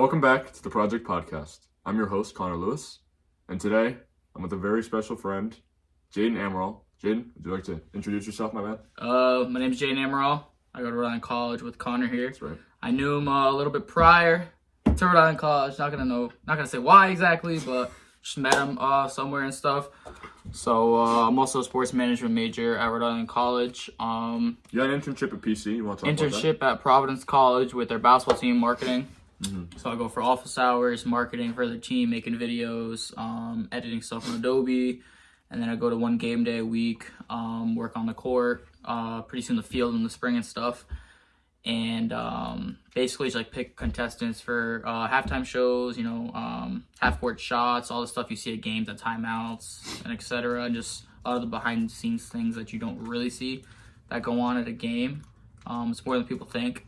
Welcome back to the Project Podcast. I'm your host, Connor Lewis, and today I'm with a very special friend, Jaydon Amaral. Jaydon, would you like to introduce yourself, my man? My name is Jaydon Amaral. I go to Rhode Island College with Connor here. That's right. I knew him a little bit prior to Rhode Island College. Not gonna say why exactly, but just met him somewhere and stuff. So I'm also a sports management major at Rhode Island College. You got an internship at PC. You want to talk about that? Internship at Providence College with their basketball team, marketing. So I go for office hours, marketing for the team, making videos, editing stuff on Adobe, and then I go to one game day a week, work on the court, pretty soon the field in the spring and stuff, and basically just like pick contestants for halftime shows, half court shots, all the stuff you see at games, at timeouts, and etc. And just a lot of the behind the scenes things that you don't really see that go on at a game. It's more than people think.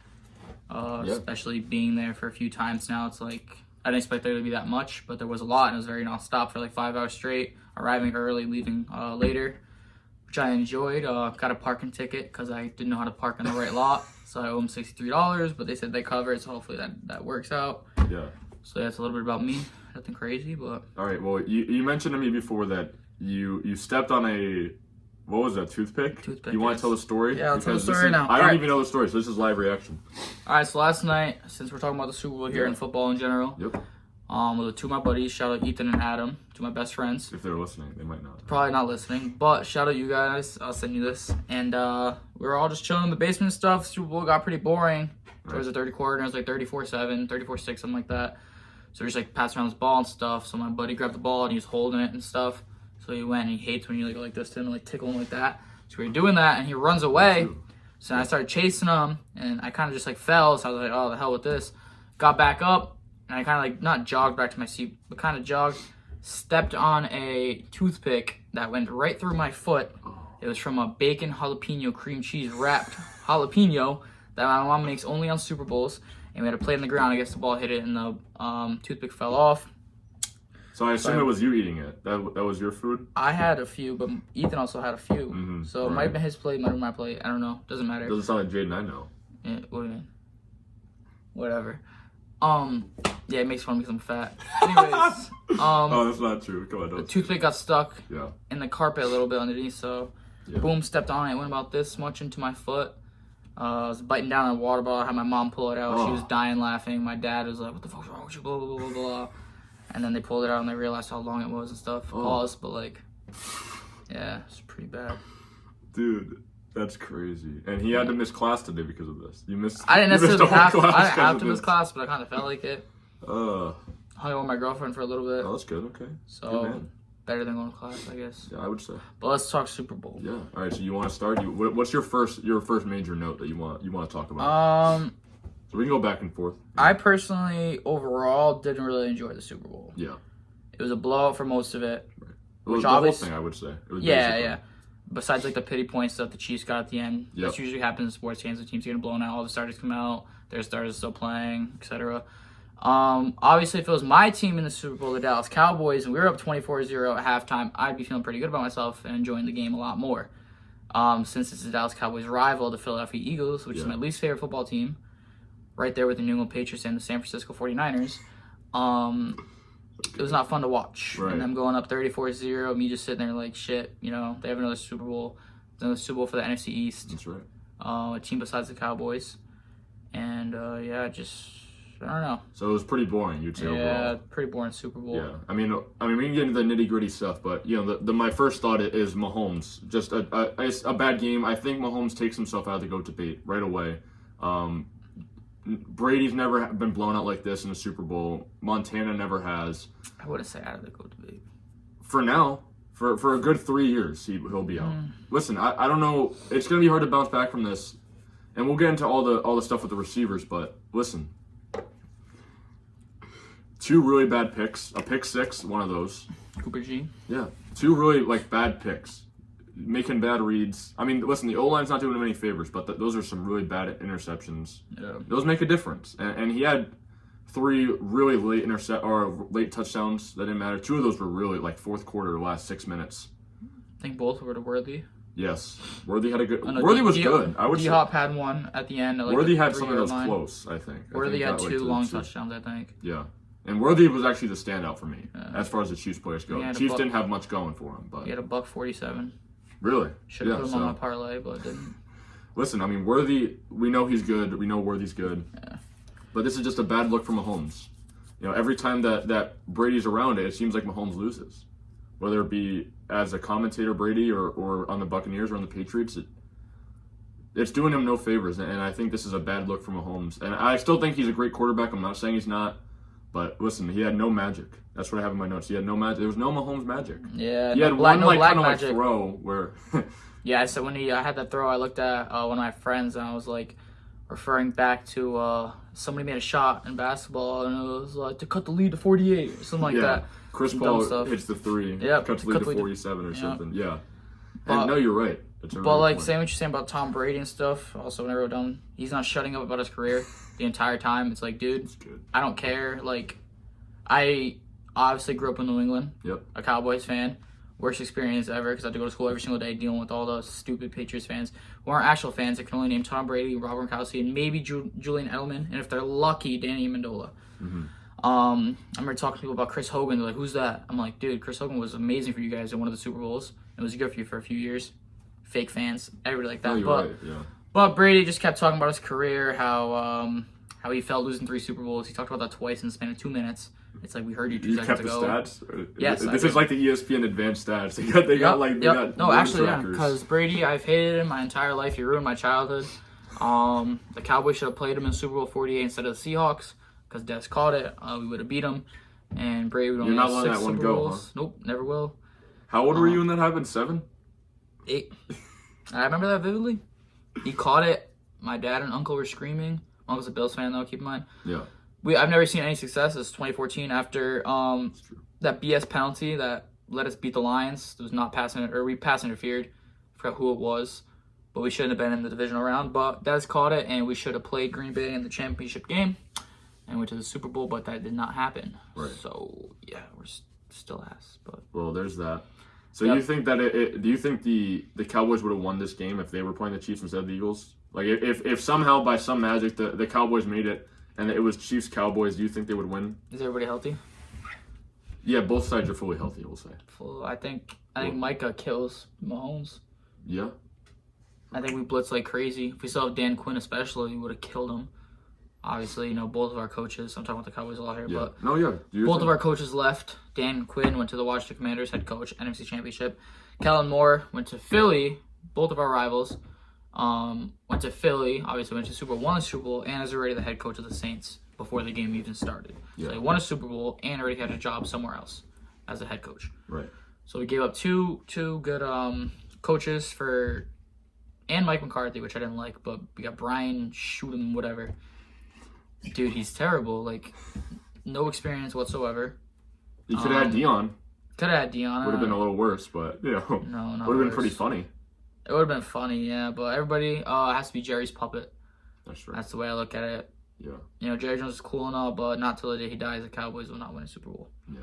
Especially being there for a few times now. It's like, I didn't expect there to be that much, but there was a lot, and it was very non-stop for like 5 hours straight, arriving early, leaving later, which I enjoyed. Got a parking ticket because I didn't know how to park in the right lot, so I owe them $63, but they said they cover it, so hopefully that works out. Yeah. So that's a little bit about me. Nothing crazy, but... All right, well, you mentioned to me before that you stepped on a... What was that, toothpick? Toothpick, You want to tell the story? Yeah, I'll tell the story now. I don't even know the story, so this is live reaction. All right, so last night, since we're talking about the Super Bowl here in football in general, Yep. with two of my buddies, shout out Ethan and Adam, two of my best friends. If they're listening, they might not. Probably not listening, but shout out you guys. I'll send you this. And we were all just chilling in the basement and stuff. Super Bowl got pretty boring. Towards the third quarter, and it was like 34-7, 34-6, something like that. So we're just like passing around this ball and stuff. So my buddy grabbed the ball and he was holding it and stuff. So he went and he hates when you go like this to him and like tickle him like that. So we were doing that and he runs away. So I started chasing him and I kind of just like fell. So I was like, oh, the hell with this. Got back up and I kind of like not jogged back to my seat, but kind of jogged. Stepped on a toothpick that went right through my foot. It was from a bacon jalapeno cream cheese wrapped jalapeno that my mom makes only on Super Bowls. And we had to play it on the ground. I guess the ball hit it and the toothpick fell off. So I assume it was you eating it. That was your food? I had a few, but Ethan also had a few. So it might have been his plate, might have been my plate. I don't know. Doesn't matter. Doesn't sound like Jaydon I know. Yeah, what do you mean? Whatever. Yeah, it makes fun because I'm fat. Anyways, Oh, that's not true. Come on, the don't. toothpick got stuck Yeah. in the carpet a little bit underneath, so boom, stepped on it. It went about this much into my foot. I was biting down on a water bottle. I had my mom pull it out. She was dying laughing. My dad was like, what the fuck's wrong with you? Blah, blah, blah, blah. And then they pulled it out and they realized how long it was and stuff. Pause, but like, yeah, it's pretty bad. Dude, that's crazy. And he had to miss class today because of this. You missed. I didn't necessarily have to miss this. class, but I kind of felt like it. Oh, Hung out with my girlfriend for a little bit. that's good. Okay. So, Good man. better than going to class, I guess. Yeah, I would say. But let's talk Super Bowl. Yeah. All right. So you want to start? What's your first major note that you want to talk about? So we can go back and forth. I personally, overall, didn't really enjoy the Super Bowl. Yeah. It was a blowout for most of it. It was the whole thing, I would say. It was basically. Yeah. Besides like the pity points that the Chiefs got at the end, that usually happens in sports games. The teams getting blown out, all the starters come out, their starters still playing, etc. Obviously, if it was my team in the Super Bowl, the Dallas Cowboys, and we were up 24-0 at halftime, I'd be feeling pretty good about myself and enjoying the game a lot more. Since it's the Dallas Cowboys' rival, the Philadelphia Eagles, which is my least favorite football team, right there with the New England Patriots and the San Francisco 49ers. It was not fun to watch. Right. And them going up 34-0, me just sitting there like, shit, they have another Super Bowl. Another Super Bowl for the NFC East. That's right. A team besides the Cowboys. And, I don't know. So it was pretty boring, you'd say, overall. Yeah, pretty boring Super Bowl. Yeah, I mean, we can get into the nitty-gritty stuff, but, my first thought is Mahomes. Just a bad game. I think Mahomes takes himself out of the GOAT debate right away. Brady's never been blown out like this in a Super Bowl. Montana never has. I wouldn't say out of the GOAT debate. For now, for a good 3 years, he'll be out. Listen, I don't know. It's going to be hard to bounce back from this, and we'll get into all the stuff with the receivers, but listen. 2 really bad picks. A pick 6, one of those. Cooper G. Yeah. 2 really, bad picks. Making bad reads. I mean, listen, the O-line's not doing him any favors, but those are some really bad interceptions. Yeah. Those make a difference. And he had 3 really late touchdowns that didn't matter. 2 of those were really, fourth quarter, last 6 minutes. I think both were worthy. Yes, Worthy had a good. Oh, no, Worthy was good. I would say D-Hop had one at the end. Like Worthy had something that was close. I think. Worthy had that, 2 long touchdowns. I think. Yeah, and Worthy was actually the standout for me Yeah. as far as the Chiefs players go. Chiefs didn't have much going for him, but he had a $147. Really? Should have put him on my parlay, but didn't. Listen, I mean, Worthy. We know he's good. We know Worthy's good. Yeah. But this is just a bad look for Mahomes. You know, every time that Brady's around it seems like Mahomes loses. Whether it be as a commentator, Brady, or on the Buccaneers or on the Patriots, it's doing him no favors. And I think this is a bad look for Mahomes. And I still think he's a great quarterback. I'm not saying he's not. But listen, he had no magic. That's what I have in my notes. He had no magic. There was no Mahomes magic. Yeah, he had one kind of throw where. Yeah, so when he had that throw, I looked at one of my friends and I was like, referring back to somebody made a shot in basketball and it was like to cut the lead to 48 or something like that. Chris Paul hits the 3. Yeah, cuts the lead to 47 or something. Yeah. But, and no, you're right. But like saying what you're saying about Tom Brady and stuff. Also, when I wrote down, he's not shutting up about his career the entire time. It's like, dude, I don't care. Like, I obviously grew up in New England. Yep. A Cowboys fan. Worst experience ever because I had to go to school every single day dealing with all the stupid Patriots fans who aren't actual fans. I can only name Tom Brady, Robert Gronkowski, and maybe Julian Edelman, and if they're lucky, Danny Amendola. Mm-hmm. I remember talking to people about Chris Hogan. They're like, "Who's that?" I'm like, "Dude, Chris Hogan was amazing for you guys in one of the Super Bowls. It was good for you for a few years." Fake fans, everybody like that. Right. Yeah. But Brady just kept talking about his career, how he felt losing 3 Super Bowls. He talked about that twice in the span of 2 minutes. It's like we heard you 2 seconds ago. You kept the stats? Yes. This is like the ESPN advanced stats. They got No, actually, yeah. Because Brady, I've hated him my entire life. He ruined my childhood. The Cowboys should have played him in Super Bowl 48 instead of the Seahawks because Des caught it. We would have beat him. And Brady would only have 6 Super Bowls. Huh? Nope, never will. How old were you when that happened? 7? 8. I remember that vividly. He caught it. My dad and uncle were screaming. Uncle's a Bills fan, though, keep in mind. Yeah. I've never seen any success since 2014 after that BS penalty that let us beat the Lions. It was not pass we pass interfered. I forgot who it was, but we shouldn't have been in the divisional round. But Des caught it, and we should have played Green Bay in the championship game and went to the Super Bowl, but that did not happen. Right. So yeah, we're still ass. But well, there's that. So you think that do you think the Cowboys would have won this game if they were playing the Chiefs instead of the Eagles? Like if somehow by some magic the Cowboys made it. And it was Chiefs-Cowboys. Do you think they would win? Is everybody healthy? Yeah, both sides are fully healthy, we'll say. I think Micah kills Mahomes. Yeah. I think we blitz like crazy. If we still have Dan Quinn especially, we would have killed him. Obviously, both of our coaches, I'm talking about the Cowboys a lot here, but both of our coaches left. Dan Quinn went to the Washington Commanders, head coach, NFC Championship. Kellen Moore went to Philly, both of our rivals. Went to Philly, obviously went to Super Bowl, won the Super Bowl, and is already the head coach of the Saints before the game even started. Yeah. So he won a Super Bowl and already had a job somewhere else as a head coach. Right. So we gave up two good coaches and Mike McCarthy, which I didn't like, but we got Brian Shootem, whatever. Dude, he's terrible. Like, no experience whatsoever. You could have had Deion. Could have had Deion. Would have been a little worse, but no, not would have been pretty funny. It would have been funny, yeah, but everybody has to be Jerry's puppet. That's right. That's the way I look at it. Yeah. Jerry Jones is cool and all, but not till the day he dies, the Cowboys will not win a Super Bowl. Yeah.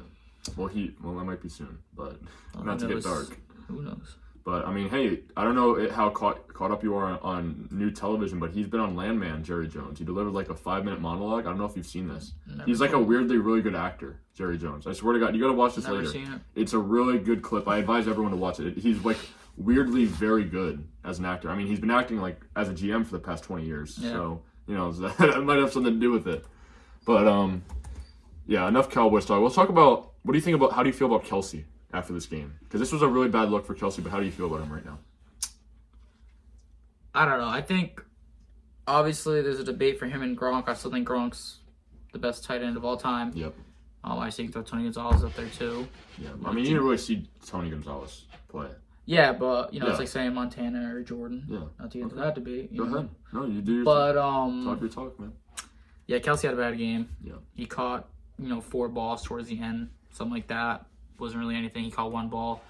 Well, that might be soon, but not to get dark. Who knows? But, I mean, hey, I don't know how caught up you are on new television, but he's been on Landman, Jerry Jones. He delivered like a 5-minute monologue. I don't know if you've seen this. He's like a weirdly really good actor, Jerry Jones. I swear to God, you got to watch this later. Seen it. It's a really good clip. I advise everyone to watch it. He's like weirdly very good as an actor. I mean, he's been acting like as a GM for the past 20 years. Yeah. So, that might have something to do with it. But, yeah, enough Cowboys talk. Let's talk about, how do you feel about Kelsey after this game? Because this was a really bad look for Kelsey, but how do you feel about him right now? I don't know. I think, obviously, there's a debate for him and Gronk. I still think Gronk's the best tight end of all time. Yep. I think throw Tony Gonzalez up there, too. Yeah, I mean, you didn't really see Tony Gonzalez play. Yeah, but, it's like saying Montana or Jordan. Yeah. Not to get into that debate. Go ahead. No, you do your talk your talk, man. Yeah, Kelsey had a bad game. Yeah. He caught, 4 balls towards the end, something like that. Wasn't really anything. He caught 1 ball.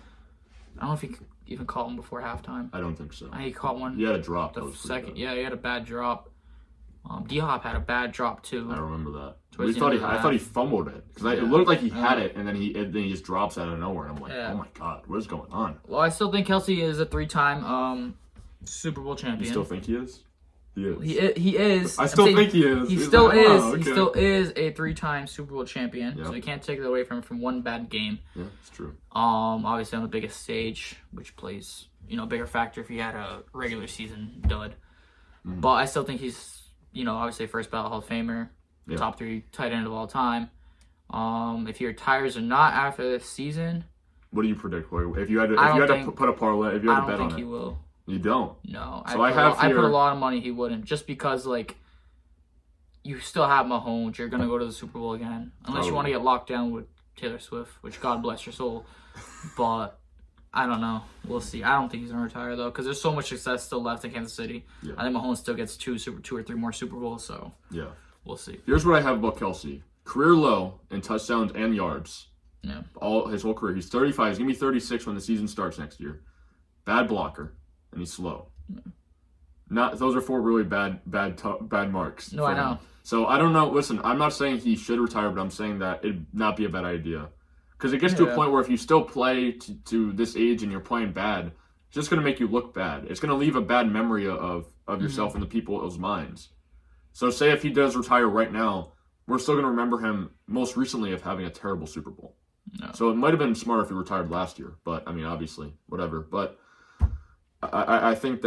I don't know if he even caught one before halftime. I don't think so. He caught one. He had a drop. The second, yeah, he had a bad drop. D-Hop had a bad drop too. I remember that. Towards the I end of the thought he fumbled it because it looked like he had it, and then he just drops out of nowhere. I'm like, oh my god, what is going on? Well, I still think Kelsey is a 3-time Super Bowl champion. You still think he is? He is. He is. I still think he is. He He's still like, is. oh, okay. He still is a 3-time Super Bowl champion. Yep. So we can't take it away from one bad game. Yeah, it's true. Obviously on the biggest stage, which plays a bigger factor if he had a regular season dud. But I still think he's obviously first ballot Hall of Famer, top 3 tight end of all time. If he retires or not after this season, what do you predict? If you had to put a parlay, if you had to bet on it, I don't think he will. You don't? No. So I put a lot of money he wouldn't, just because you still have Mahomes. You're gonna go to the Super Bowl again, unless you want to get locked down with Taylor Swift, which God bless your soul. But I don't know. We'll see. I don't think he's gonna retire though, because there's so much success still left in Kansas City. Yeah. I think Mahomes still gets 2 or 3 more Super Bowls. So yeah, we'll see. Here's what I have about Kelsey: career low in touchdowns and yards. Yeah. His whole career. He's 35. He's gonna be 36 when the season starts next year. Bad blocker, and he's slow. Yeah. Those are 4 really bad marks. No, I know. So I don't know. Listen, I'm not saying he should retire, but I'm saying that it'd not be a bad idea. Because it gets to a point where if you still play to this age and you're playing bad, it's just going to make you look bad. It's going to leave a bad memory of yourself in the people's minds. So say if he does retire right now, we're still going to remember him most recently of having a terrible Super Bowl. No. So it might have been smarter if he retired last year. But, I mean, obviously, whatever. But I think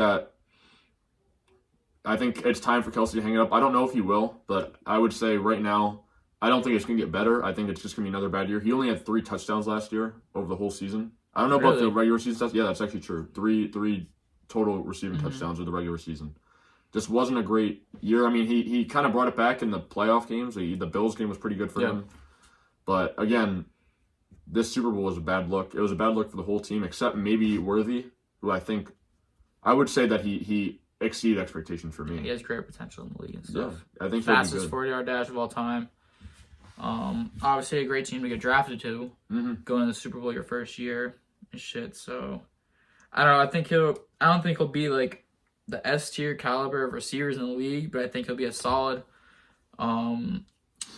it's time for Kelsey to hang it up. I don't know if he will, but I would say right now, I don't think it's going to get better. I think it's just going to be another bad year. He only had 3 touchdowns last year over the whole season. I don't know about the regular season stats. Yeah, that's actually true. 3 total receiving touchdowns in the regular season. Just wasn't a great year. I mean, he kind of brought it back in the playoff games. The Bills game was pretty good for him. But again, this Super Bowl was a bad look. It was a bad look for the whole team, except maybe Worthy, who I would say that he exceeded expectations for me. He has great potential in the league and stuff. Yeah, I think fastest 40-yard dash of all time. Obviously a great team to get drafted to. Going to the Super Bowl your first year and shit. So I don't know. I don't think he'll be like the S tier caliber of receivers in the league, but I think he'll be a solid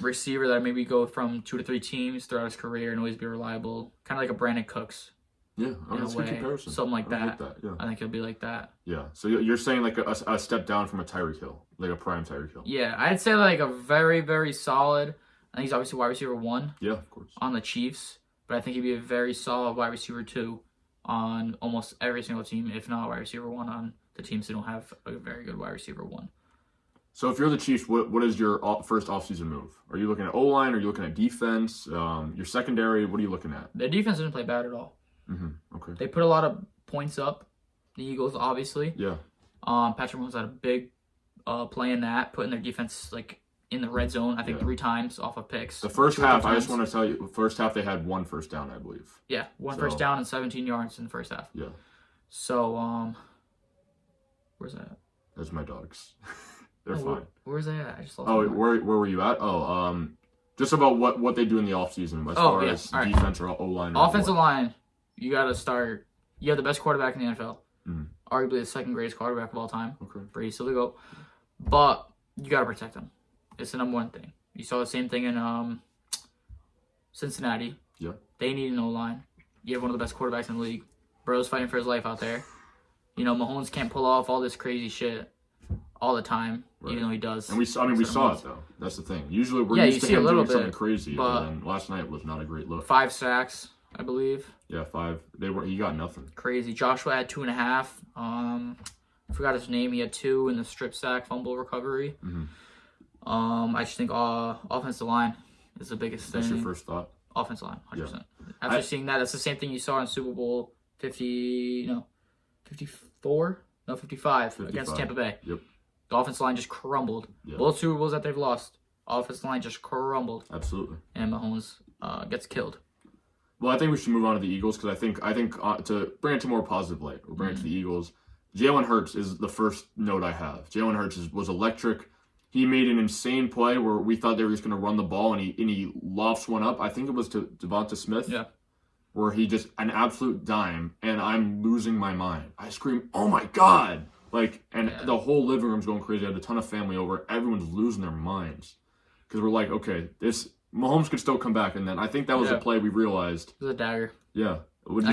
receiver that maybe go from 2 to 3 teams throughout his career and always be reliable, kind of like a Brandon Cooks. Yeah, that's a good comparison. Something like that. Like that. Yeah. I think he'll be like that. Yeah. So you're saying like a step down from a Tyreek Hill, like a prime Tyreek Hill. Yeah, I'd say like a very, very solid. I think he's obviously wide receiver 1. Yeah, of course. On the Chiefs, but I think he'd be a very solid wide receiver 2 on almost every single team, if not wide receiver 1 on the teams that don't have a very good wide receiver 1. So if you're the Chiefs, what is your first offseason move? Are you looking at O-line? Are you looking at defense? Your secondary? What are you looking at? Their defense didn't play bad at all. Okay. They put a lot of points up. The Eagles, obviously. Yeah. Patrick Mahomes had a big play in that, putting their defense in the red zone, I think 3 times off of picks. The first half, I just want to tell you, first half they had 1 first down, I believe. Yeah, first down and 17 yards in the first half. Yeah. So, where's that? That's my dogs. They're fine. Where's that at? I just lost. Oh, where were you at? Oh, just about what they do in the offseason as far as defense or O-line. Offensive line, you got to start. You have the best quarterback in the NFL. Arguably the second greatest quarterback of all time. Okay. Brady's still the GOAT. But you got to protect him. It's the number one thing. You saw the same thing in Cincinnati. Yeah. They need an O-line. You have one of the best quarterbacks in the league. Bro's fighting for his life out there. Mahomes can't pull off all this crazy shit all the time, even though he does. And we saw it though. That's the thing. Usually we're used to him doing something crazy, but then last night was not a great look. 5 sacks, I believe. Yeah, 5. He got nothing. Crazy. Joshua had 2.5. I forgot his name. He had 2 in the strip sack fumble recovery. I just think offensive line is the biggest thing. That's your first thought? Offensive line, 100%. Yeah. After seeing that, that's the same thing you saw in Super Bowl 55 against Tampa Bay. Yep. The offensive line just crumbled. Yep. Both Super Bowls that they've lost, offensive line just crumbled. Absolutely. And Mahomes gets killed. Well, I think we should move on to the Eagles because I think to bring it to more positive light, we'll bring it to the Eagles. Jalen Hurts is the first note I have. Jalen Hurts was electric. He made an insane play where we thought they were just going to run the ball, and he lofts one up. I think it was to Devonta Smith. Yeah. Where he just an absolute dime, and I'm losing my mind. I scream, "Oh my God!" And the whole living room's going crazy. I had a ton of family over. Everyone's losing their minds because we're like, okay, Mahomes could still come back. And then I think that was the play we realized. It was a dagger. Yeah. Would you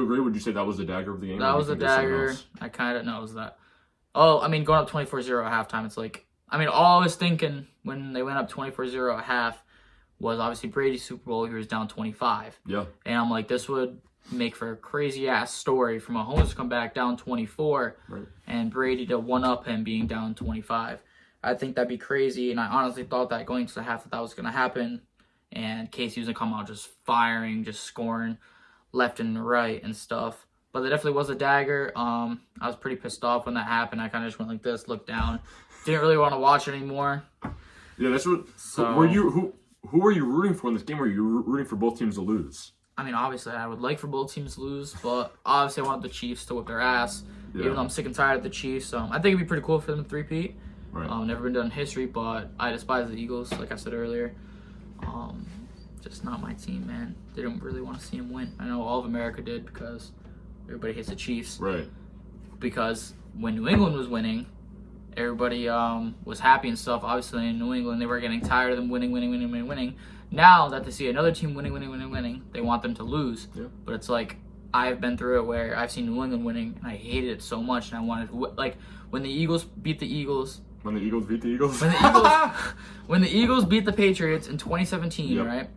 agree? Would you say that was the dagger of the game? That was a dagger. I kind of know it was that. Oh, I mean, going up 24-0 at halftime, it's like, I mean, all I was thinking when they went up 24-0 at half was obviously Brady's Super Bowl. He was down 25. Yeah. And I'm like, this would make for a crazy-ass story for Mahomes to come back down 24 and Brady to one-up him being down 25. I think that'd be crazy, and I honestly thought that going to the half that was going to happen, and Casey was going to come out just firing, just scoring left and right and stuff. But there definitely was a dagger. I was pretty pissed off when that happened. I kind of just went like this, looked down. Didn't really want to watch it anymore. Yeah, that's what. So, who were you rooting for in this game? Were you rooting for both teams to lose? I mean, obviously, I would like for both teams to lose, but obviously, I wanted the Chiefs to whip their ass. Yeah. Even though I'm sick and tired of the Chiefs, I think it'd be pretty cool for them to three-peat. Right. Never been done in history, but I despise the Eagles, like I said earlier. Just not my team, man. Didn't really want to see them win. I know all of America did because everybody hates the Chiefs. Right. Because when New England was winning, everybody was happy and stuff. Obviously, in New England, they were getting tired of them winning. Now that they see another team winning, they want them to lose. Yeah. But it's like, I've been through it where I've seen New England winning, and I hated it so much, and I wanted to, like, when the Eagles beat the Eagles. When the Eagles beat the Eagles? When the Eagles beat the Patriots in 2017, right?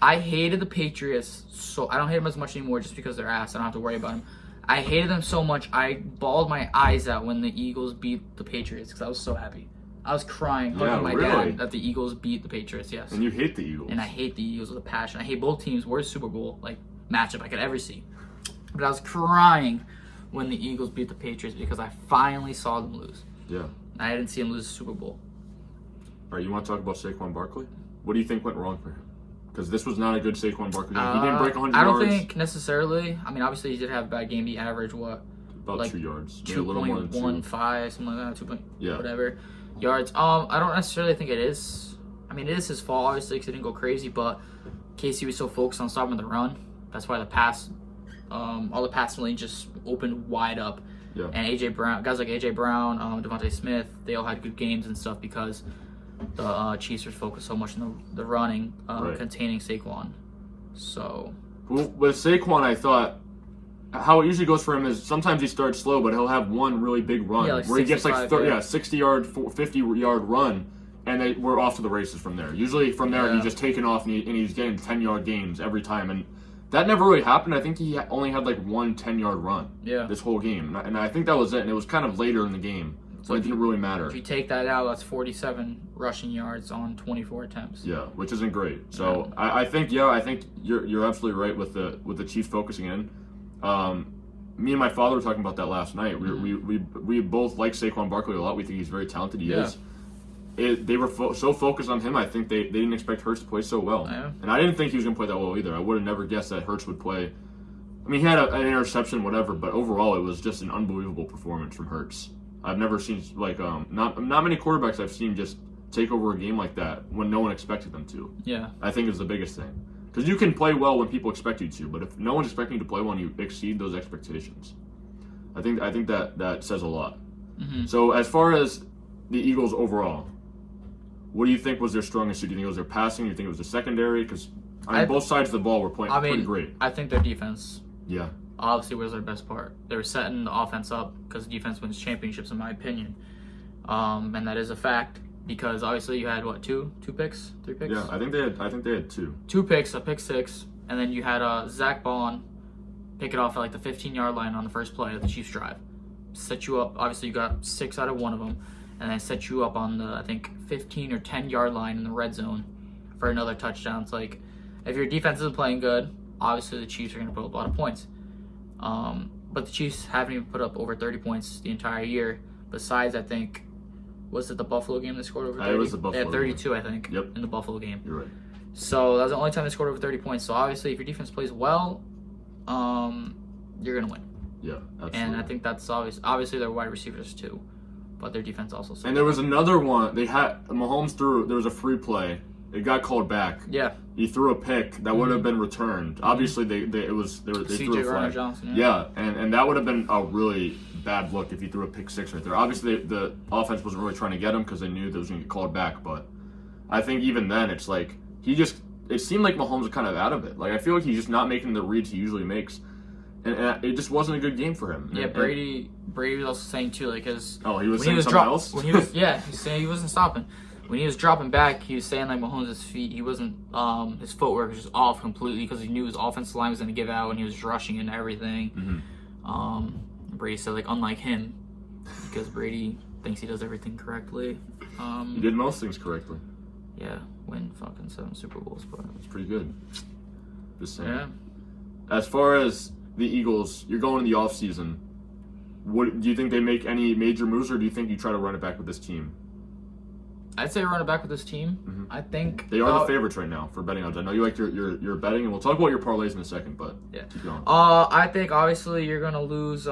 I hated the Patriots, so I don't hate them as much anymore just because they're ass. I don't have to worry about them. I hated them so much, I bawled my eyes out when the Eagles beat the Patriots because I was so happy. I was crying, hugging my dad that the Eagles beat the Patriots, yes. And you hate the Eagles. And I hate the Eagles with a passion. I hate both teams. Worst Super Bowl matchup I could ever see. But I was crying when the Eagles beat the Patriots because I finally saw them lose. Yeah. I didn't see them lose the Super Bowl. All right, you want to talk about Saquon Barkley? What do you think went wrong for him? Because this was not a good Saquon Barkley game. He didn't break 100 yards. I don't think necessarily. I mean, obviously he did have a bad game. He averaged what? About 2 yards. 2.15, something like that. Whatever yards. I don't necessarily think it is. I mean, it is his fault, obviously, because he didn't go crazy. But Casey was so focused on stopping the run. That's why all the passing lanes just opened wide up. Yeah. And guys like AJ Brown, Devontae Smith, they all had good games and stuff because the Chiefs were focused so much on the running, containing Saquon. So, with Saquon, I thought how it usually goes for him is sometimes he starts slow, but he'll have one really big run where he gets 60-yard, 50-yard run, and we're off to the races from there. Usually from there he's just taking off and he's getting 10-yard gains every time, and that never really happened. I think he only had one 10-yard run this whole game, and I think that was it. And it was kind of later in the game. So it didn't really matter. If you take that out, that's 47 rushing yards on 24 attempts. Yeah, which isn't great. So I think you're absolutely right with the Chiefs focusing in. Me and my father were talking about that last night. We both like Saquon Barkley a lot. We think he's very talented. He is. They were so focused on him. I think they didn't expect Hurts to play so well. Yeah. And I didn't think he was going to play that well either. I would have never guessed that Hurts would play. I mean, he had an interception, whatever, but overall it was just an unbelievable performance from Hurts. I've never seen not many quarterbacks I've seen just take over a game like that when no one expected them to. Yeah, I think is the biggest thing because you can play well when people expect you to, but if no one's expecting you to play well and you exceed those expectations, I think that says a lot. Mm-hmm. So as far as the Eagles overall, what do you think was their strongest suit? Do you think it was their passing? Do you think it was the secondary? Because both sides of the ball were playing pretty great. I think their defense. Yeah. Obviously was their best part. They were setting the offense up because defense wins championships, in my opinion. And that is a fact because obviously you had two picks, 3 picks? Yeah, I think they had 2. 2 picks, a pick 6, and then you had Zach Bond pick it off at the 15-yard line on the first play of the Chiefs drive. Set you up. Obviously you got 6 out of one of them, and then set you up on the, I think, 15 or 10-yard line in the red zone for another touchdown. It's like, if your defense isn't playing good, obviously the Chiefs are going to put up a lot of points. But the Chiefs haven't even put up over 30 points the entire year. Besides, I think, was it the Buffalo game they scored over 30? It was the Buffalo. They had 32, game. I think, in the Buffalo game. You're right. So that was the only time they scored over 30 points. So obviously, if your defense plays well, you're going to win. Yeah, absolutely. And I think that's obvious. Obviously, they're wide receivers too, but their defense also. And there was another one. They had Mahomes threw. There was a free play. It got called back. Yeah. He threw a pick that would have been returned. Obviously, they threw a flag. Johnson. Yeah, and that would have been a really bad look if he threw a pick six right there. Obviously, the offense wasn't really trying to get him because they knew they was going to get called back. But I think even then, it's like it seemed like Mahomes was kind of out of it. Like I feel like he's just not making the reads he usually makes, and it just wasn't a good game for him. Yeah, Brady was also saying too, like his. Oh, he was saying something else. When he was he's saying he wasn't stopping. When he was dropping back, he was saying like Mahomes' feet, he wasn't, his footwork was just off completely because he knew his offensive line was going to give out and he was rushing into everything. Mm-hmm. Brady said like unlike him, because Brady thinks he does everything correctly. He did most things correctly. Yeah, win fucking 7 Super Bowls, but it's pretty good. Just saying. Yeah. As far as the Eagles, you're going in the offseason. What do you think they make any major moves, or do you think you try to run it back with this team? I'd say run it back with this team. Mm-hmm. I think they are the favorites right now for betting odds. I know you like your betting, and we'll talk about your parlays in a second. But yeah, keep going. I think obviously you're gonna lose.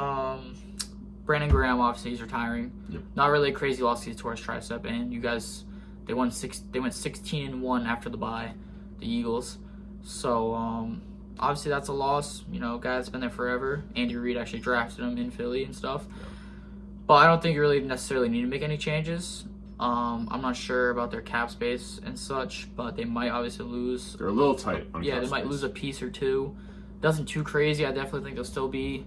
Brandon Graham obviously he's retiring. Yep. Not really a crazy loss. He tore his tricep, and you guys they went 16-1 after the bye, the Eagles. So obviously that's a loss. You know, guy that's been there forever. Andy Reid actually drafted him in Philly and stuff. Yeah. But I don't think you really necessarily need to make any changes. I'm not sure about their cap space and such, but they might obviously lose. They're a little tight on cap they might space. lose a piece or two. Nothing too crazy. I definitely think they'll still be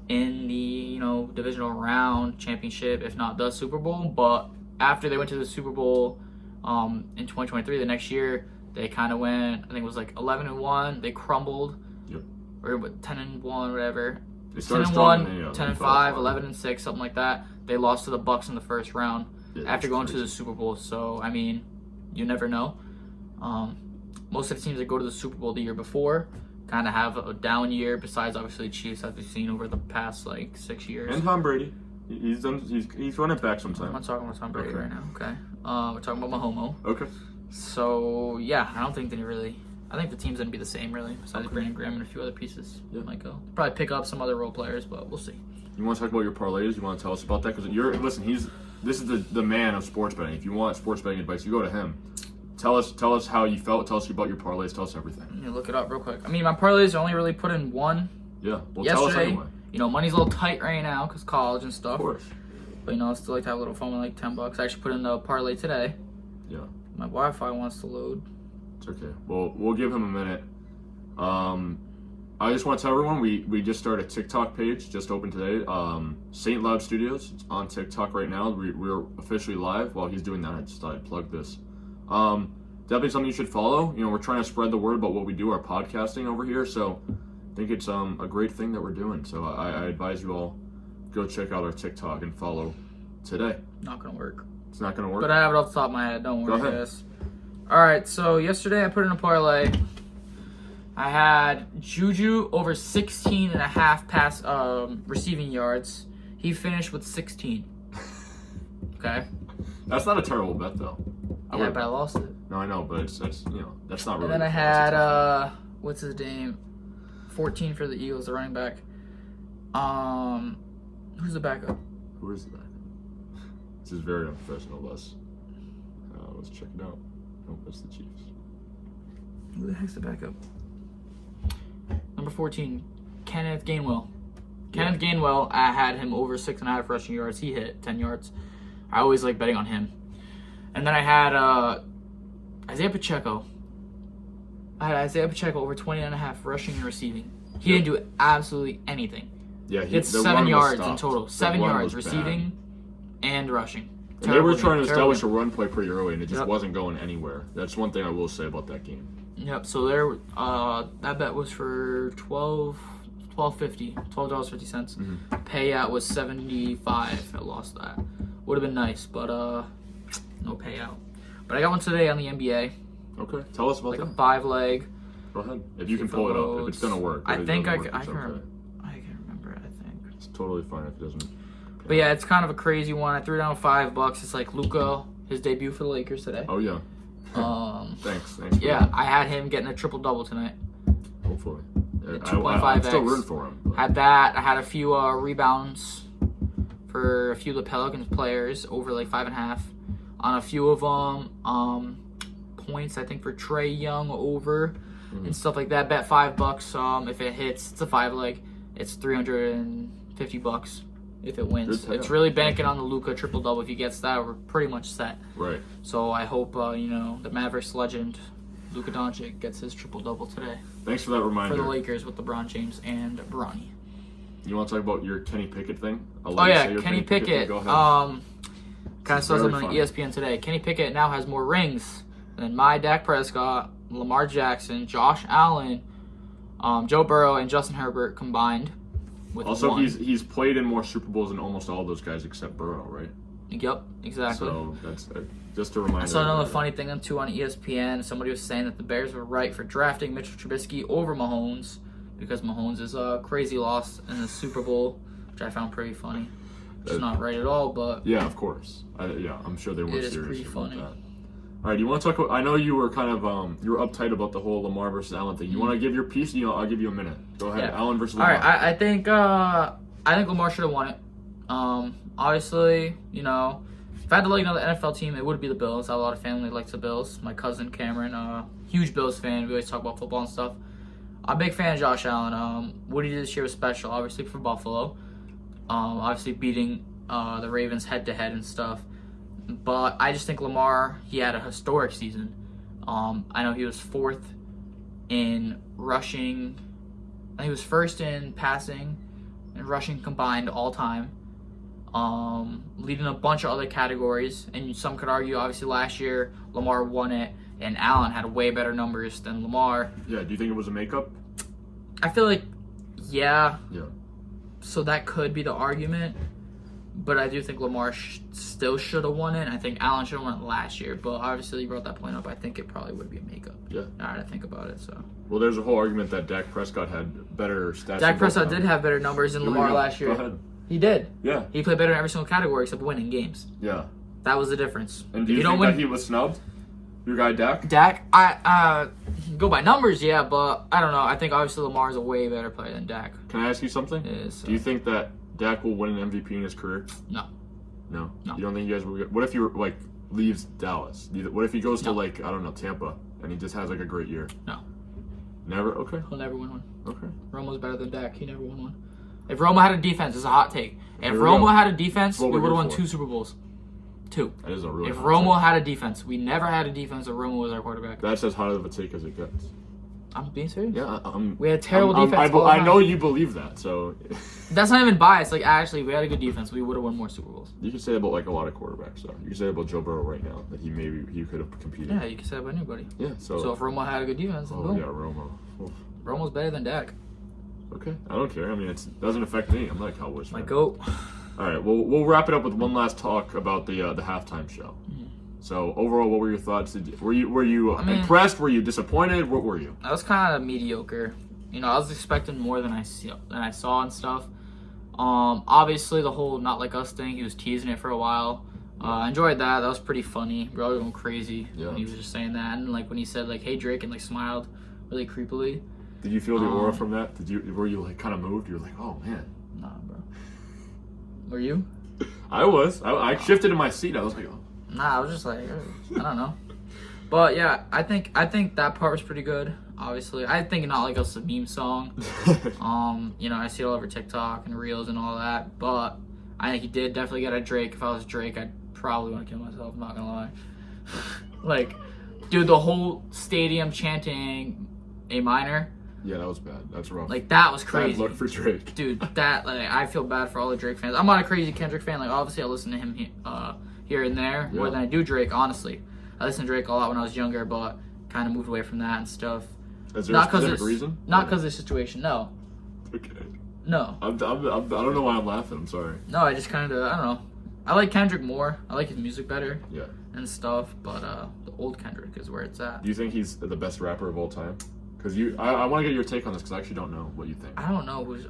in the divisional round, championship, if not the Super Bowl. But after they went to the Super Bowl in 2023, the next year, they kind of went, I think it was like 11-1. They crumbled. Yep. Or 10-1, whatever. They started 10-1, 10-5, 11-6, something like that. They lost to the Bucs in the first round. Yeah, after going to the Super Bowl. So, I mean, you never know. Most of the teams that go to the Super Bowl the year before kind of have a down year, besides obviously the Chiefs that we've seen over the past, 6 years. And Tom Brady. He's running back sometime. I'm not talking about Tom Brady right now, okay? We're talking about Mahomes. Okay. So, yeah, I don't think I think the team's going to be the same, really, besides Brandon Graham and a few other pieces might go. Probably pick up some other role players, but we'll see. You want to talk about your parlays? You want to tell us about that? Because this is the man of sports betting. If you want sports betting advice, you go to him. Tell us how you felt. Tell us about your parlays. Tell us everything. Let me look it up real quick. I mean, my parlays only really put in one. Yeah. Well, yesterday, tell us anyway. Money's a little tight right now because college and stuff. Of course. But I still like to have a little fun with $10. I actually put in the parlay today. Yeah. My Wi-Fi wants to load. It's okay. Well, we'll give him a minute. I just want to tell everyone we just started a TikTok page, just opened today. St. Loud Studios. It's on TikTok right now. We're officially live. While he's doing that, I just thought I'd plug this. Definitely something you should follow. We're trying to spread the word about what we do, our podcasting over here. So I think it's a great thing that we're doing. So I advise you all go check out our TikTok and follow today. Not gonna work. It's not gonna work. But I have it off the top of my head. Don't worry, go ahead. guys. All right. So yesterday I put in a parlay. I had Juju over 16.5 pass receiving yards. He finished with 16. Okay. That's not a terrible bet though. But I lost it. No, I know, but that's not really. And then I had what's his name? 14 for the Eagles, the running back. Who's the backup? Who is the backup? This is very unprofessional of us. Let's check it out. Nope, that's the Chiefs. Who the heck's the backup? Number 14, Kenneth Gainwell. Kenneth Gainwell, I had him over 6.5 rushing yards. He hit 10 yards. I always like betting on him. And then I had Isaiah Pacheco. I had Isaiah Pacheco over 20.5 rushing and receiving. He didn't do absolutely anything. Yeah, he had 7 yards in total. 7 yards receiving and rushing. And they were trying to establish a run play pretty early, and it just wasn't going anywhere. That's one thing I will say about that game. Yep. So there, that bet was for $12.50. Payout was 75. I lost that. Would have been nice, but no payout. But I got one today on the NBA. Okay, tell us about that. A 5-leg. Go ahead. If you can pull it up, if it's gonna work. I think I can remember. I can remember it. I think it's totally fine if it doesn't. But yeah, it's kind of a crazy one. I threw down $5. It's like Luka, his debut for the Lakers today. Oh yeah. Thanks. Yeah, I had him getting a triple-double tonight. Hopefully. 2.5x. I'm still rooting for him. But. Had that. I had a few rebounds for a few of the Pelicans players over 5.5. On a few of them, points, I think, for Trae Young over and stuff like that. Bet $5. If it hits, it's a 5-leg. It's $350 if it wins. It's really banking on the Luka triple double. If he gets that, we're pretty much set. Right. So I hope the Mavericks legend Luka Doncic gets his triple double today Thanks for that reminder. for the Lakers with LeBron James and Bronny. You want to talk about your Kenny Pickett thing? Oh yeah, Kenny Pickett. Go ahead. Kind of saw something on ESPN today. Kenny Pickett now has more rings than Dak Prescott, Lamar Jackson, Josh Allen, Joe Burrow, and Justin Herbert combined. With also, one. he's played in more Super Bowls than almost all those guys except Burrow, right? Yep, exactly. So that's just a reminder. I saw another funny thing too on ESPN. Somebody was saying that the Bears were right for drafting Mitchell Trubisky over Mahomes because Mahomes is a crazy loss in the Super Bowl, which I found pretty funny. It's not right at all, but yeah, of course. I'm sure they weren't it is serious pretty about funny. that. All right, do you want to talk about? I know you were kind of you were uptight about the whole Lamar versus Allen thing. You want to give your piece? I'll give you a minute. Go ahead. Yeah. Allen versus All Lamar. right, I think Lamar should have won it. Obviously, if I had to like another NFL team, it would be the Bills. I have a lot of family that likes the Bills. My cousin Cameron, huge Bills fan. We always talk about football and stuff. I'm a big fan of Josh Allen. What he did this year was special, obviously for Buffalo. Obviously beating the Ravens head to head and stuff. But I just think Lamar, he had a historic season. I know he was fourth in rushing. I think he was first in passing and rushing combined all time. Leading a bunch of other categories. And some could argue, obviously, last year, Lamar won it. And Allen had way better numbers than Lamar. Yeah, do you think it was a makeup? I feel like, yeah. Yeah. So that could be the argument. But I do think Lamar still should have won it. I think Allen should have won it last year. But obviously, you brought that point up. I think it probably would be a makeup. Yeah. Now that I think about it, so. Well, there's a whole argument that Dak Prescott had better stats. Dak Prescott did have better numbers than Lamar last year. Go ahead. He did. Yeah. He played better in every single category except winning games. Yeah. That was the difference. And do you think that he was snubbed? Your guy Dak? Dak, I go by numbers, yeah, but I don't know. I think obviously Lamar's a way better player than Dak. Can I ask you something? Do you think that Dak will win an MVP in his career? No. No? No. You don't think you guys will get... What if he leaves Dallas? What if he goes to Tampa and he just has a great year? No. Never? Okay. He'll never win one. Okay. Romo's better than Dak. He never won one. If Romo had a defense, it's a hot take. If we Romo go. had a defense, we What would have we're won here 2 for. Super Bowls. 2. That is a really If hot Romo take. had a defense, we never had a defense if Romo was our quarterback. That's as hot of a take as it gets. I'm being serious. Yeah, We had terrible defense. I know you believe that, so... That's not even biased. Actually, we had a good defense. We would have won more Super Bowls. You can say about a lot of quarterbacks, though. You can say about Joe Burrow right now that he could have competed. Yeah, you can say that about anybody. Yeah, So if Romo had a good defense, then Oh, boom. yeah, Romo. Oof. Romo's better than Dak. Okay, I don't care. I mean, it doesn't affect me. I'm not a Cowboys fan. My GOAT. All right, well, we'll wrap it up with one last talk about the halftime show. Mm-hmm. So overall, what were your thoughts? Were you impressed? Were you disappointed? What were you? That was kind of mediocre. I was expecting more than I saw and stuff. Obviously the whole Not Like Us thing, he was teasing it for a while. I enjoyed that. That was pretty funny. Bro, going crazy when he was just saying that, and when he said "Hey Drake" and smiled really creepily. Did you feel the aura from that? Were you kind of moved? You were like, oh man. Nah, bro. Were you? I was. I shifted in my seat. I was like, oh. Nah, I was just I don't know. But yeah, I think that part was pretty good. Obviously, I think Not Like Us a meme song. I see it all over TikTok and Reels and all that. But I think he did definitely get a Drake. If I was Drake, I'd probably want to kill myself. I'm not gonna lie. Dude, the whole stadium chanting A minor. Yeah, that was bad. That's rough. That was crazy. Bad luck for Drake. Dude, that I feel bad for all the Drake fans. I'm not a crazy Kendrick fan. Obviously, I listen to him here and there more than I do Drake. Honestly, I listened to Drake a lot when I was younger, but kind of moved away from that and stuff. Is there a specific reason? Not because of the situation. No. Okay. No. I don't know why I'm laughing. I'm sorry. No, I just kind of I don't know. I like Kendrick more. I like his music better. Yeah. And stuff, but the old Kendrick is where it's at. Do you think he's the best rapper of all time? Because I want to get your take on this because I actually don't know what you think. I don't know who's.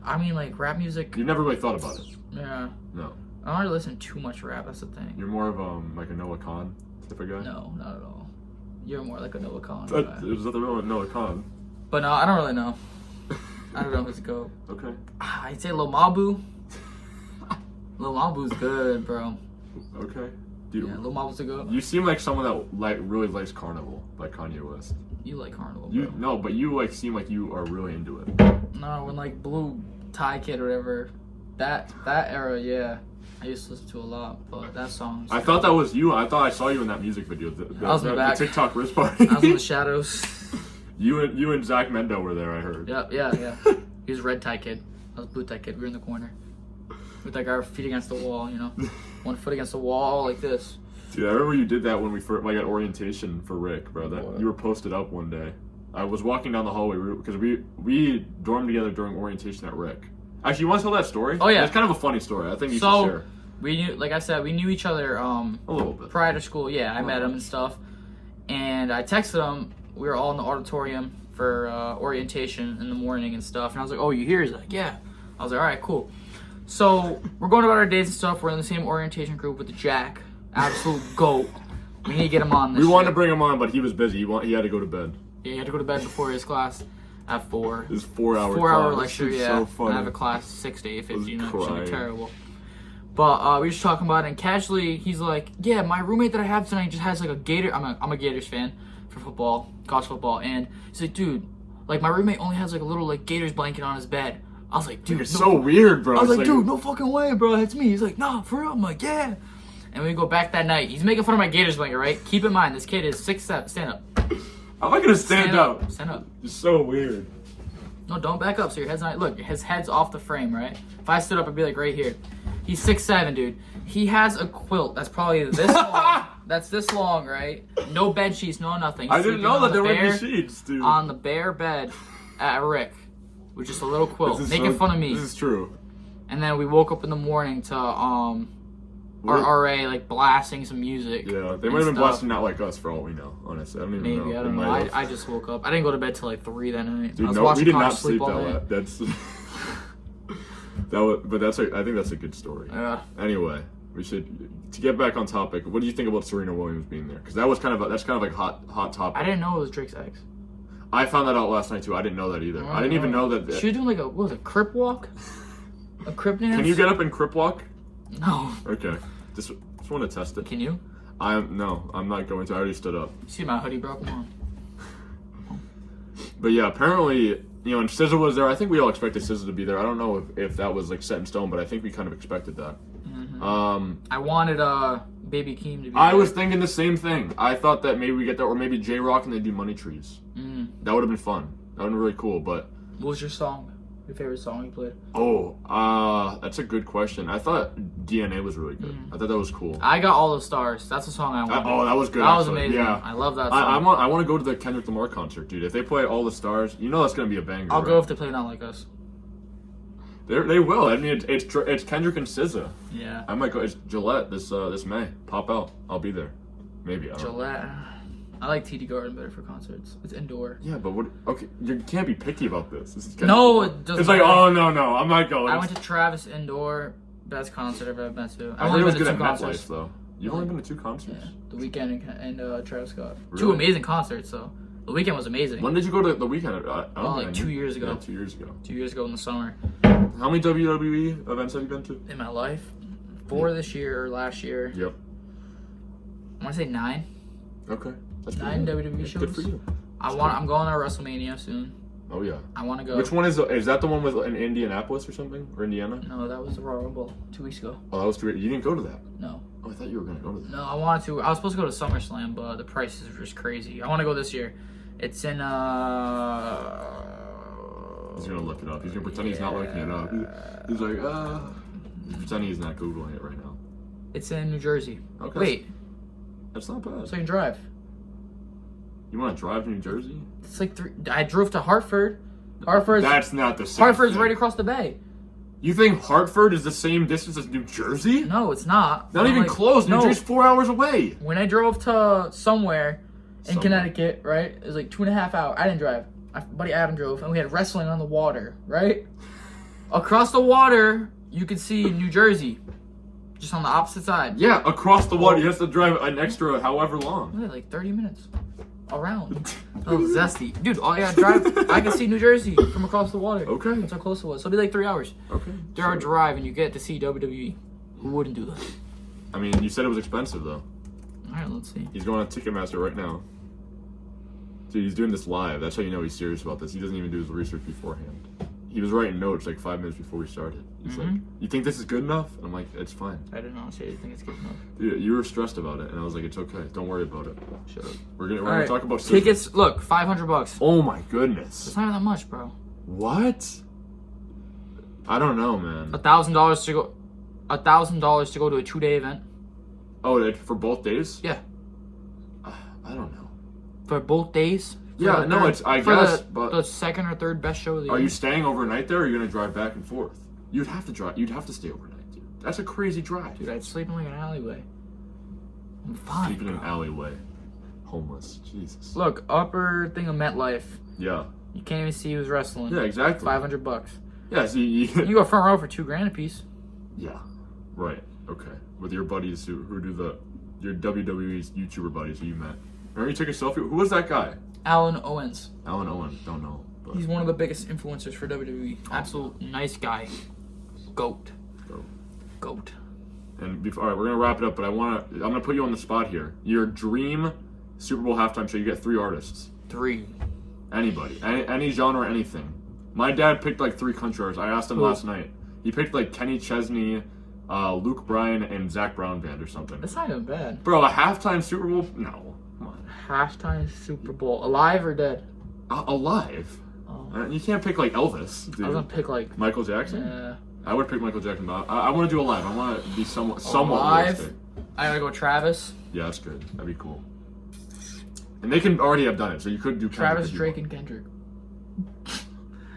Rap music. You've never really thought about it. Yeah. No. I don't really listen to too much rap. That's the thing. You're more of a Noah Khan type of guy. No, not at all. You're more like a Noah Khan. There's nothing wrong with Noah Khan. But no, I don't really know. I don't know who's to go. Okay. I'd say Lil Mabu. Lil Mabu's good, bro. Okay. Dude, Yeah, Lil Mama's to go. you seem like someone that really likes Carnival, like Kanye West. You like Carnival, bro. You no, but you like seem like you are really into it. No, when like Blue Tie Kid or whatever, that era, yeah. I used to listen to a lot, but that song. I thought that was you. I thought I saw you in that music video. I was in the back. The TikTok wrist party. I was in the shadows. You and Zach Mendo were there. I heard. Yeah. He was Red Tie Kid. I was Blue Tie Kid. We were in the corner with like our feet against the wall. One foot against the wall like this. Dude, I remember you did that when we first got orientation for Rick, bro. That you were posted up one day. I was walking down the hallway because we dormed together during orientation at Rick. Actually, you want to tell that story? Oh yeah, it's kind of a funny story. I think you should share. We knew, like I said, we knew each other a little bit prior to school. Yeah, I met him and stuff, and I texted him. We were all in the auditorium for orientation in the morning and stuff, and I was like, "Oh, you here?" He's like, "Yeah." I was like, "All right, cool." So we're going about our days and stuff. We're in the same orientation group with the Jack, absolute goat. We need to get him on this. We wanted to bring him on, but he was busy. He had to go to bed. Yeah, he had to go to bed before his class at 4. His 4-hour 4-hour lecture, it's yeah. so funny. I have a class 6 to 8:50. It should be terrible. But we were just talking about it, and casually he's like, "Yeah, my roommate that I have tonight just has like a Gator. I'm a Gators fan for football, college football, and he's like, dude, like my roommate only has like a little like Gators blanket on his bed." I was like, "Dude, it's so weird, bro." I was like, "Dude, no fucking way, bro. That's me." He's like, "Nah, for real." I'm like, "Yeah." And we go back that night. He's making fun of my Gators blanket, right? Keep in mind, this kid is 6'7". Stand up. I'm not gonna stand up. Stand up. It's so weird. No, don't back up so your head's not... Look, his head's off the frame, right? If I stood up, I'd be like right here. He's 6'7", dude. He has a quilt that's probably this long. That's this long, right? No bed sheets, no nothing. I didn't know that there would be sheets, dude. On the bare bed at Rick with just a little quilt, making fun of me. This is true. And then we woke up in the morning to our RA like blasting some music. Yeah, they might have been blasting not like us for all we know. Honestly, I don't even know. Maybe, I don't know. I just woke up. I didn't go to bed till like 3 that night. Dude, I was no, watching we did not Connor sleep all that night. late. That's I think that's a good story. Yeah. Anyway, we should to get back on topic. What do you think about Serena Williams being there? Because that's kind of like hot topic. I didn't know it was Drake's ex. I found that out last night too. I didn't know that either. I didn't even know that. She was doing like what was it, crip walk? A crip dance? Can you get up and crip walk? No. Okay. Just want to test it. Can you? I'm not going to. I already stood up. See my hoodie, bro? Come on. But yeah, apparently, and SZA was there. I think we all expected SZA to be there. I don't know if that was like set in stone, but I think we kind of expected that. Mm-hmm. I wanted Baby Keem to be I there. was thinking the same thing. I thought that maybe we get that, or maybe J-Rock and they do Money Trees. That would have been fun. That would have been really cool, but... What was your song? Your favorite song you played? Oh, that's a good question. I thought DNA was really good. I thought that was cool. I Got All the Stars. That's a song I wanted. That was good. That was actually. amazing. Yeah. I love that song. I want to go to the Kendrick Lamar concert, dude. If they play All the Stars, that's going to be a banger. I'll go if they play Not Like Us. They will. I mean, it's Kendrick and SZA. Yeah. I might go. It's Gillette this May. Pop out. I'll be there. Maybe. I don't know. Gillette. I like TD Garden better for concerts. It's indoor. Yeah, but what? Okay, you can't be picky about this. This is No, it doesn't. It's like, oh no, I'm not going. I went to Travis Indoor, best concert I've ever been to. I heard it was good at MetLife though. You've only been to 2 concerts. Yeah, The Weeknd and Travis Scott. Really? 2 amazing concerts though. The Weeknd was amazing. When did you go to The Weeknd? I don't know, like 2 years ago. Yeah, 2 years ago. 2 years ago in the summer. How many WWE events have you been to? In my life, 4 this year or last year. Yep. I want to say 9. Okay. That's 9 WWE shows. Good for you. I'm going to WrestleMania soon. Oh yeah. I want to go. Which one is that the one with in Indianapolis or something, or Indiana? No, that was the Royal Rumble 2 weeks ago. Oh, that was 2. You didn't go to that. No. Oh, I thought you were gonna go to that. No, I wanted to. I was supposed to go to SummerSlam, but the prices were just crazy. I want to go this year. It's in He's gonna look it up. He's gonna pretend he's not looking it up. He's like, He's pretending he's not googling it right now. It's in New Jersey. Okay. Wait. That's not bad. So I can drive. You want to drive to New Jersey? It's like 3. I drove to Hartford. That's not the same. Hartford's thing. right across the bay. You think Hartford is the same distance as New Jersey? No, it's not. Not even close. New Jersey's 4 hours away. When I drove to somewhere in Somewhere. Connecticut, right? It was like 2.5 hours. I didn't drive. My buddy Adam drove, and we had wrestling on the water, right? Across the water, you could see New Jersey, just on the opposite side. Yeah, across the water. You have to drive an extra however long. Yeah, like 30 minutes around. Oh, zesty. Dude, all I gotta drive, I can see New Jersey from across the water. Okay. That's how close it was. So it'll be like 3 hours. Okay. 3 hour drive, and you get to see WWE. Who wouldn't do that? I mean, you said it was expensive, though. All right, let's see. He's going on Ticketmaster right now. Dude, he's doing this live. That's how you know he's serious about this. He doesn't even do his research beforehand. He was writing notes like 5 minutes before we started. He's like, "You think this is good enough?" And I'm like, "It's fine." I didn't honestly think it's good enough. Dude, you were stressed about it, and I was like, "It's okay. Don't worry about it." Shut up. We're gonna All right. talk about tickets. Look, $500. Oh my goodness. It's not even that much, bro. What? I don't know, man. $1,000 to go. $1,000 to go to a 2-day event. Oh, for both days? Yeah. I don't know. For both days. Yeah, no, it's I guess, but the second or third best show of the year. Are you staying overnight there, or are you gonna drive back and forth? You'd have to drive. You'd have to stay overnight, dude. That's a crazy drive. Dude, I'd sleep in like an alleyway. I'm fine. Sleeping in an alleyway, homeless. Jesus. Look, upper thing of MetLife. Yeah. You can't even see who's wrestling. Yeah, exactly. $500. Yeah. See. You go front row for $2,000 a piece. Yeah. Right. Okay. With your buddies who do your WWE YouTuber buddies who you met. Remember you took a selfie? Who was that guy? Alan Owens. Alan Owen. Don't know. But He's one of the biggest influencers for WWE. Absolute nice guy. Goat. Goat. And all right, we're gonna wrap it up. But I'm gonna put you on the spot here. Your dream Super Bowl halftime show. You get 3 artists. 3. Anybody, any genre, anything. My dad picked like 3 country artists. I asked him last night. He picked like Kenny Chesney, Luke Bryan, and Zach Brown Band or something. That's not even bad. Bro, a halftime Super Bowl? No, come on. Halftime Super Bowl. Alive or dead? Alive. Oh. You can't pick like Elvis, dude. I was gonna pick like Michael Jackson. Yeah. I would pick Michael Jackson, but I want to do Alive. I want to be somewhat Alive. realistic. I gotta go Travis. Yeah, that's good. That'd be cool. And they can already have done it, so you could do Kendrick Travis, Drake, and Kendrick.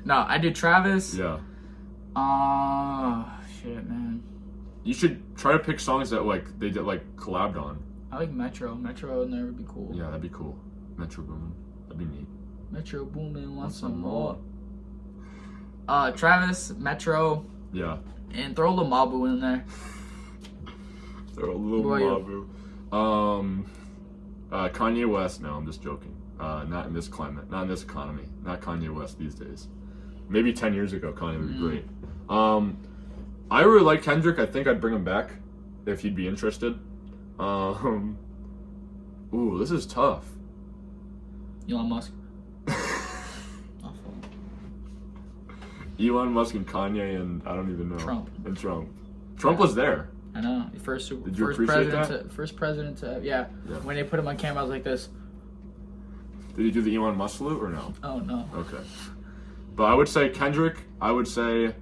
No, I did Travis. Yeah. Shit, man. You should try to pick songs that like they did like collabed on. I like Metro. Metro would never be cool. Yeah, that'd be cool. Metro Boomin. That'd be neat. Metro Boomin wants some more. Travis, Metro, Yeah. and throw Lil Mabu in there. They're a little Mabu. Kanye West. No, I'm just joking. Not in this climate. Not in this economy. Not Kanye West these days. Maybe 10 years ago, Kanye would be great. I really like Kendrick. I think I'd bring him back if he'd be interested. Ooh, this is tough. Elon Musk. Elon Musk and Kanye and I don't even know. Trump. And Trump. Trump was there. I know. Did you First appreciate president. First president to. Yeah. When they put him on camera, I was like this. Did he do the Elon Musk salute or no? Oh no. Okay. But I would say Kendrick. I'd say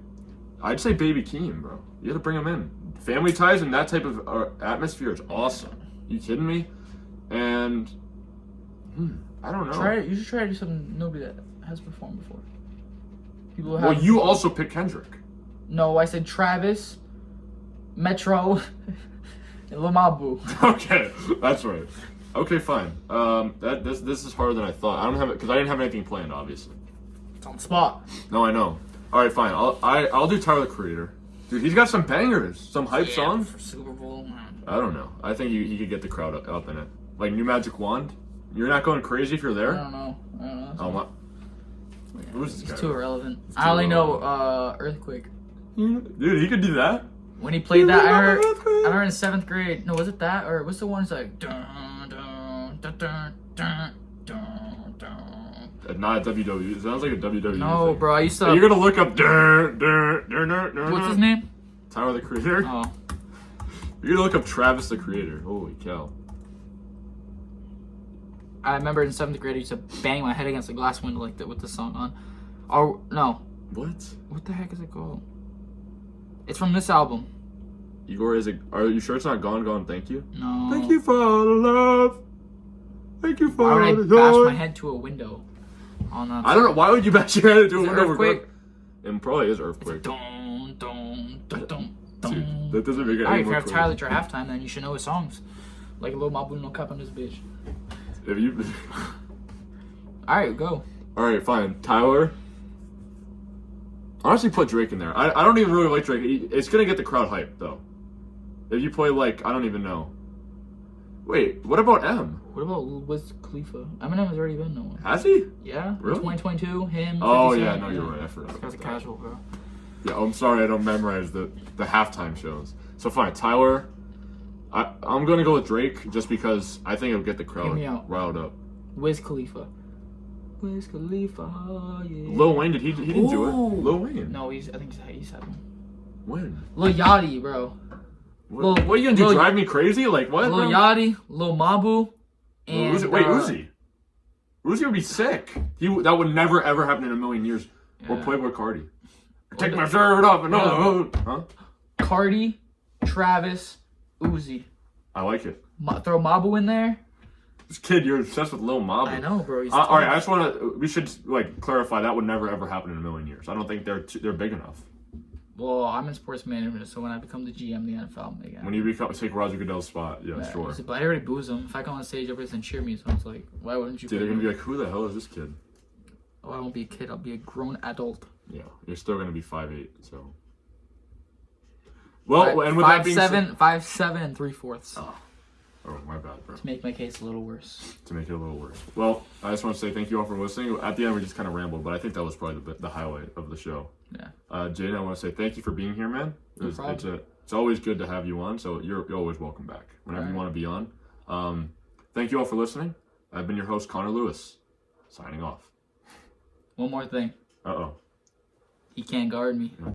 Baby Keem, bro. You got to bring him in. Family Ties and that type of atmosphere is awesome. You kidding me? And I don't know. You should try to do something nobody that has performed before. People have. Well, you also picked Kendrick. No, I said Travis, Metro, and Lil Mabu. Okay, that's right. Okay, fine. This is harder than I thought. I don't have it because I didn't have anything planned, obviously. It's on the spot. No, I know. All right, fine. I'll do Tyler the Creator. Dude, he's got some bangers, some hype songs. For Super Bowl, man. I don't know. I think he could get the crowd up in it. Like New Magic Wand. You're not going crazy if you're there. I don't know. Oh my. Who's this guy? It's too irrelevant. I only know Earthquake. Dude, he could do that. When he played that, I heard in 7th grade. No, was it that or what's the one? It's like dun dun dun dun dun dun dun. Not a WWE. It sounds like a WWE. No, thing. bro. I used to. Hey, you're gonna look up. What's his name? Tyler the Creator. Oh. You're gonna look up Travis the Creator. Holy cow. I remember in 7th grade, I used to bang my head against the glass window like that with the song on. Or no. What the heck is it called? It's from this album. Igor, are you sure it's not Gone Gone Thank You? No. Thank you for all the love. Thank you for Why all would the I bash joy. my head to a window? On that I don't know. Why would you bash your head into a window? Earthquake? It probably is Earthquake. Dun, dun, dun, dun, dun. Dude, that doesn't make it Alright, any if you more have crazy. Tyler at your halftime, then you should know his songs. Like Lil Mabu no cap on this bitch. If you... Alright, go. Alright, fine. Tyler. Honestly, put Drake in there. I don't even really like Drake. It's gonna get the crowd hyped, though. If you play, like, I don't even know. Wait, what about M? What about Wiz Khalifa? Eminem has already been no one. Has he? Yeah? Really? 2022, him. Oh, 50 yeah, Cent, no, you're right. I forgot This guy's a about that. casual, bro. Yeah, I'm sorry I don't memorize the halftime shows. So fine, Tyler. I'm gonna go with Drake just because I think it'll get the Hear me crowd out. riled up. Wiz Khalifa. Wiz Khalifa, yeah. Lil Wayne, he didn't do it. Ooh. Lil Wayne. No, I think he's had one. When? Lil Yachty, bro. What are you gonna do? Drive me crazy? Like what? Lil Yachty, Lil Mabu, and Uzi. Uzi would be sick. That would never ever happen in a million years. Yeah. Or Playboy Cardi. Take my shirt off and huh? Cardi, Travis, Uzi. I like it. Throw Mabu in there. This kid, you're obsessed with Lil Mob. I know, bro. All right, I just want to. We should clarify that would never ever happen in a million years. I don't think they're big enough. Well, I'm in sports management, so when I become the GM of the NFL, I'm making. When you take Roger Goodell's spot, yeah, sure. But I already booze him. If I come on stage, everybody's gonna cheer me. So it's like, why wouldn't you? Dude, they're gonna be like, who the hell is this kid? Oh, I won't be a kid. I'll be a grown adult. Yeah, you're still gonna be 5'8", so. Well, and with that being 5'7", 5'7" and 3/4. Oh, my bad, bro. To make my case a little worse. To make it a little worse. Well, I just want to say thank you all for listening. At the end, we just kind of rambled, but I think that was probably the highlight of the show. Yeah. Jaden, I want to say thank you for being here, man. It's always good to have you on, so you're always welcome back whenever you want to be on. Thank you all for listening. I've been your host, Connor Lewis, signing off. One more thing. Uh-oh. He can't guard me.